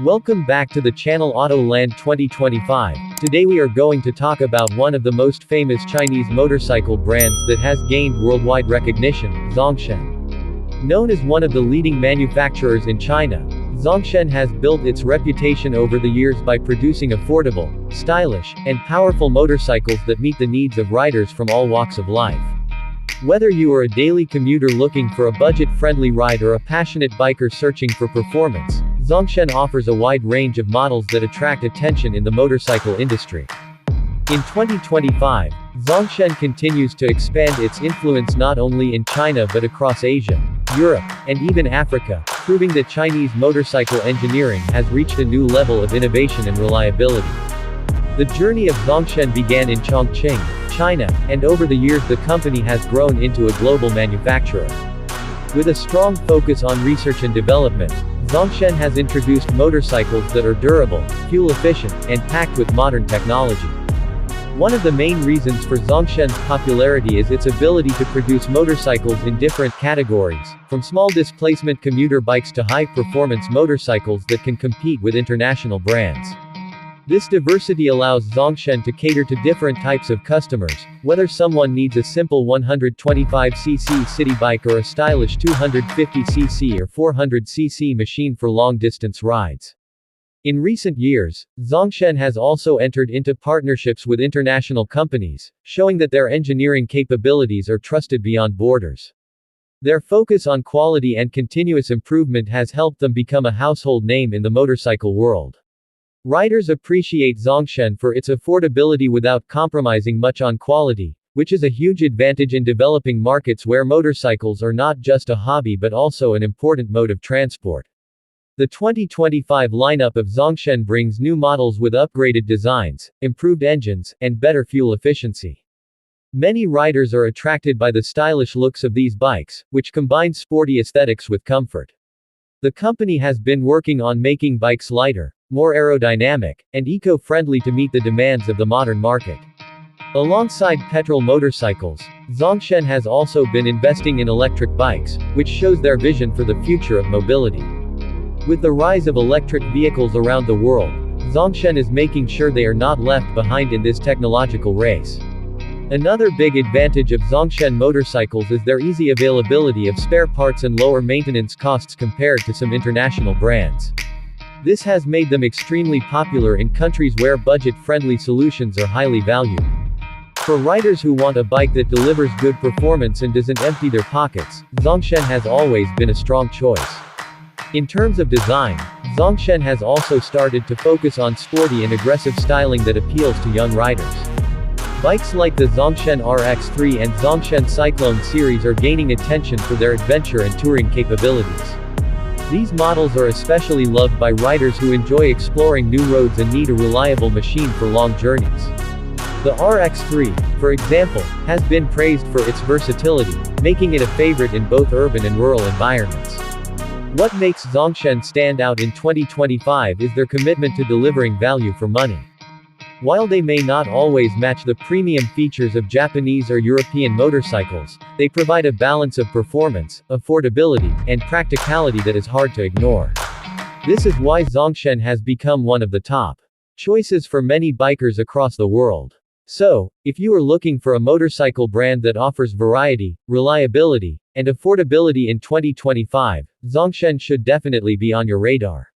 Welcome back to the channel Autoland 2025. Today we are going to talk about one of the most famous Chinese motorcycle brands that has gained worldwide recognition, Zongshen. Known as one of the leading manufacturers in China, Zongshen has built its reputation over the years by producing affordable, stylish, and powerful motorcycles that meet the needs of riders from all walks of life. Whether you are a daily commuter looking for a budget-friendly ride or a passionate biker searching for performance, Zongshen offers a wide range of models that attract attention in the motorcycle industry. In 2025, Zongshen continues to expand its influence not only in China but across Asia, Europe, and even Africa, proving that Chinese motorcycle engineering has reached a new level of innovation and reliability. The journey of Zongshen began in Chongqing, China, and over the years the company has grown into a global manufacturer. With a strong focus on research and development, Zongshen has introduced motorcycles that are durable, fuel-efficient, and packed with modern technology. One of the main reasons for Zongshen's popularity is its ability to produce motorcycles in different categories, from small displacement commuter bikes to high-performance motorcycles that can compete with international brands. This diversity allows Zongshen to cater to different types of customers, whether someone needs a simple 125cc city bike or a stylish 250cc or 400cc machine for long-distance rides. In recent years, Zongshen has also entered into partnerships with international companies, showing that their engineering capabilities are trusted beyond borders. Their focus on quality and continuous improvement has helped them become a household name in the motorcycle world. Riders appreciate Zongshen for its affordability without compromising much on quality, which is a huge advantage in developing markets where motorcycles are not just a hobby but also an important mode of transport. The 2025 lineup of Zongshen brings new models with upgraded designs, improved engines, and better fuel efficiency. Many riders are attracted by the stylish looks of these bikes, which combine sporty aesthetics with comfort. The company has been working on making bikes lighter, more aerodynamic, and eco-friendly to meet the demands of the modern market. Alongside petrol motorcycles, Zongshen has also been investing in electric bikes, which shows their vision for the future of mobility. With the rise of electric vehicles around the world, Zongshen is making sure they are not left behind in this technological race. Another big advantage of Zongshen motorcycles is their easy availability of spare parts and lower maintenance costs compared to some international brands. This has made them extremely popular in countries where budget-friendly solutions are highly valued. For riders who want a bike that delivers good performance and doesn't empty their pockets, Zongshen has always been a strong choice. In terms of design, Zongshen has also started to focus on sporty and aggressive styling that appeals to young riders. Bikes like the Zongshen RX3 and Zongshen Cyclone series are gaining attention for their adventure and touring capabilities. These models are especially loved by riders who enjoy exploring new roads and need a reliable machine for long journeys. The RX3, for example, has been praised for its versatility, making it a favorite in both urban and rural environments. What makes Zongshen stand out in 2025 is their commitment to delivering value for money. While they may not always match the premium features of Japanese or European motorcycles, they provide a balance of performance, affordability, and practicality that is hard to ignore. This is why Zongshen has become one of the top choices for many bikers across the world. So, if you are looking for a motorcycle brand that offers variety, reliability, and affordability in 2025, Zongshen should definitely be on your radar.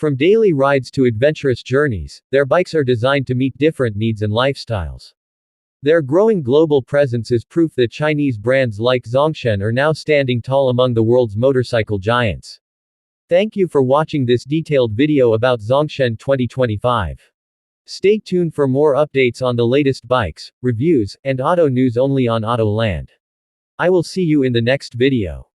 From daily rides to adventurous journeys, their bikes are designed to meet different needs and lifestyles. Their growing global presence is proof that Chinese brands like Zongshen are now standing tall among the world's motorcycle giants. Thank you for watching this detailed video about Zongshen 2025. Stay tuned for more updates on the latest bikes, reviews, and auto news only on Autoland. I will see you in the next video.